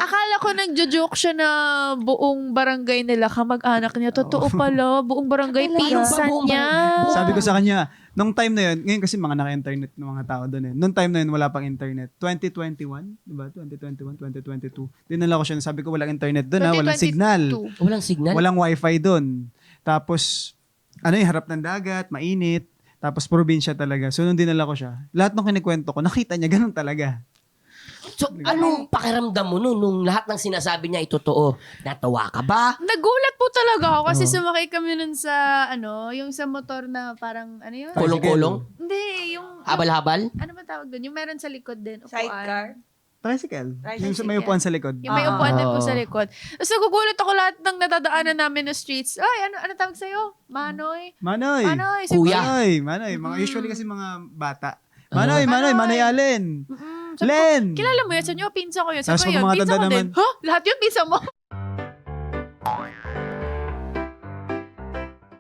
Akala ko nagjo-joke siya na buong barangay nila kamag-anak niya. Totoo pala, buong barangay pinsan niya. Sabi ko sa kanya, nung time na yun, ngayon kasi mga naka-internet ng mga tao doon eh. Nung time na yun, wala pang internet. 2021, di ba? 2021, 2022. Dinala ko siya, sabi ko walang internet doon ha, walang signal. Walang signal? Walang wifi doon. Tapos, harap ng dagat, mainit. Tapos probinsya talaga. So nung dinala ko siya, lahat ng kinikwento ko, nakita niya ganun talaga. So, anong pakiramdam mo nung lahat ng sinasabi niya ay totoo? Natawa ka ba? Nagulat po talaga ako kasi sumakay kami nun sa, yung sa motor na parang, ano yun? Kulong-kulong? Hindi, yung... Habal-habal? Ano ba tawag doon? Yung meron sa likod din. Upuan. Sidecar? Tricycle. Yung sa may upuan sa likod. Yung may upuan din po sa likod. Tapos nagugulat ako lahat ng nadadaanan namin na streets. Ay, ano tawag sa'yo? Manoy? Manoy. Manoy. Kuya. Manoy. Usually kasi mga bata. Manoy Allen. Sabi ko, Len. kilala mo yun? Sa inyo, pinsa ko yun. Sabi Tapos ko yun, mga pinsa tanda ko din. naman. Ha? Lahat yun, pinsa mo?